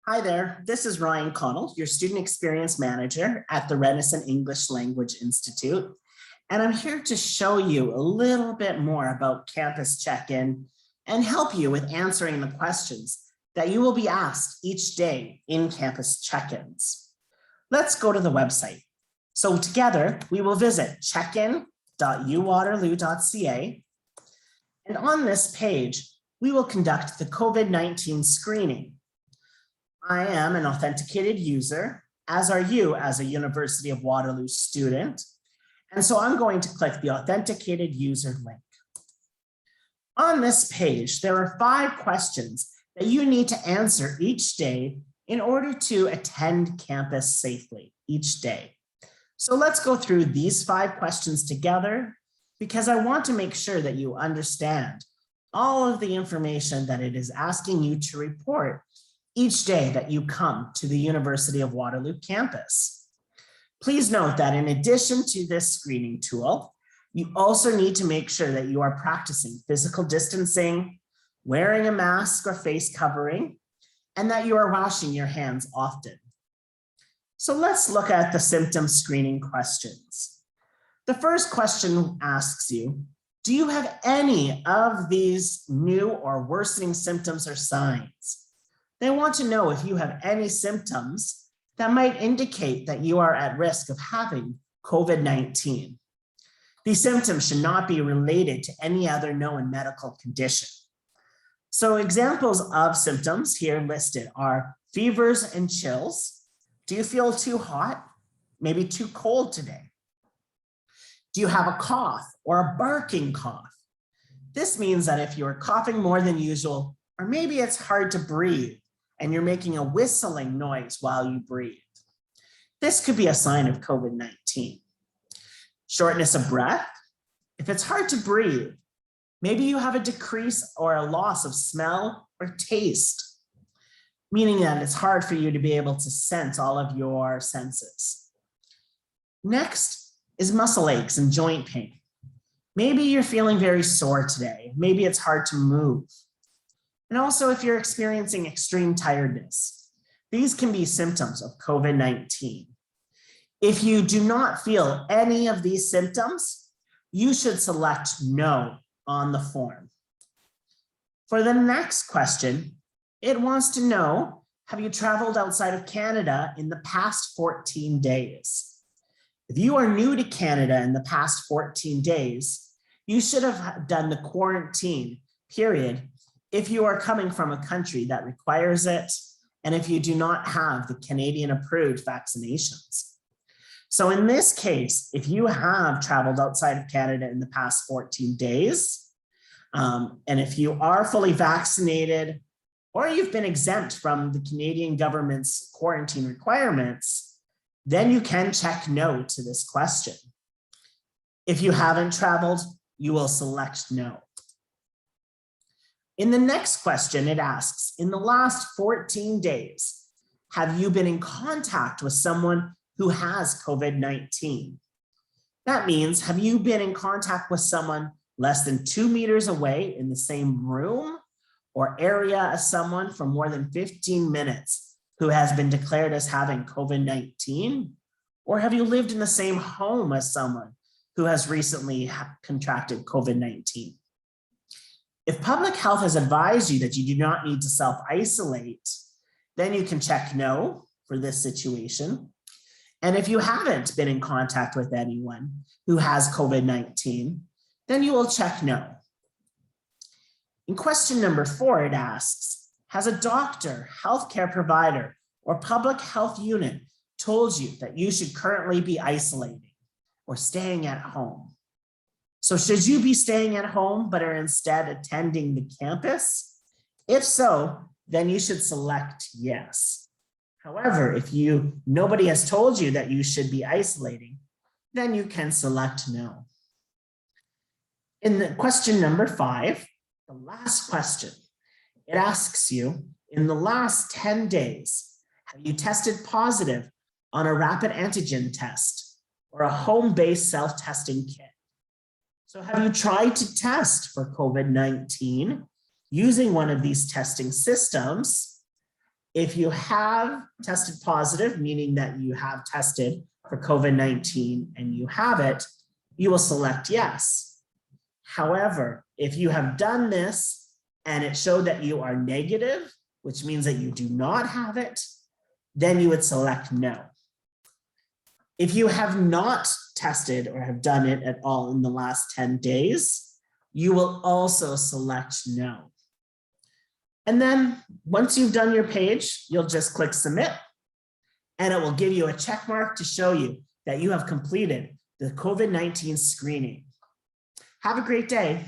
Hi there, this is Ryan Connell, your Student Experience Manager at the Renison English Language Institute. And I'm here to show you a little bit more about Campus Check-In and help you with answering the questions that you will be asked each day in Campus Check-ins. Let's go to the website. So together, we will visit checkin.uwaterloo.ca. And on this page, we will conduct the COVID-19 screening. I am an authenticated user, as are you as a University of Waterloo student. And so I'm going to click the authenticated user link. On this page, there are 5 questions that you need to answer each day in order to attend campus safely each day. So let's go through these 5 questions together because I want to make sure that you understand all of the information that it is asking you to report each day that you come to the University of Waterloo campus. Please note that in addition to this screening tool, you also need to make sure that you are practicing physical distancing, wearing a mask or face covering, and that you are washing your hands often. So let's look at the symptom screening questions. The first question asks you, do you have any of these new or worsening symptoms or signs? They want to know if you have any symptoms that might indicate that you are at risk of having COVID-19. These symptoms should not be related to any other known medical condition. So examples of symptoms here listed are fevers and chills. Do you feel too hot? Maybe too cold today? Do you have a cough or a barking cough? This means that if you're coughing more than usual, or maybe it's hard to breathe, and you're making a whistling noise while you breathe. This could be a sign of COVID-19. Shortness of breath. If it's hard to breathe, maybe you have a decrease or a loss of smell or taste, meaning that it's hard for you to be able to sense all of your senses. Next is muscle aches and joint pain. Maybe you're feeling very sore today. Maybe it's hard to move. And also if you're experiencing extreme tiredness, these can be symptoms of COVID-19. If you do not feel any of these symptoms, you should select no on the form. For the next question, it wants to know, have you traveled outside of Canada in the past 14 days? If you are new to Canada in the past 14 days, you should have done the quarantine period if you are coming from a country that requires it, and if you do not have the Canadian approved vaccinations. So in this case, if you have traveled outside of Canada in the past 14 days, and if you are fully vaccinated, or you've been exempt from the Canadian government's quarantine requirements, then you can check no to this question. If you haven't traveled, you will select no. In the next question, it asks, in the last 14 days, have you been in contact with someone who has COVID-19? That means, have you been in contact with someone less than 2 meters away in the same room or area as someone for more than 15 minutes who has been declared as having COVID-19? Or have you lived in the same home as someone who has recently contracted COVID-19? If public health has advised you that you do not need to self-isolate, then you can check no for this situation. And if you haven't been in contact with anyone who has COVID-19, then you will check no. In question number 4, it asks, has a doctor, healthcare provider, or public health unit told you that you should currently be isolating or staying at home? So should you be staying at home but are instead attending the campus? If so, then you should select yes. However, if nobody has told you that you should be isolating, then you can select no. In the question number 5, the last question, it asks you, in the last 10 days, have you tested positive on a rapid antigen test or a home-based self-testing kit? So have you tried to test for COVID-19 using one of these testing systems? If you have tested positive, meaning that you have tested for COVID-19 and you have it, you will select yes. However, if you have done this and it showed that you are negative, which means that you do not have it, then you would select no. If you have not tested or have done it at all in the last 10 days, you will also select no. And then once you've done your page, you'll just click submit and it will give you a check mark to show you that you have completed the COVID-19 screening. Have a great day.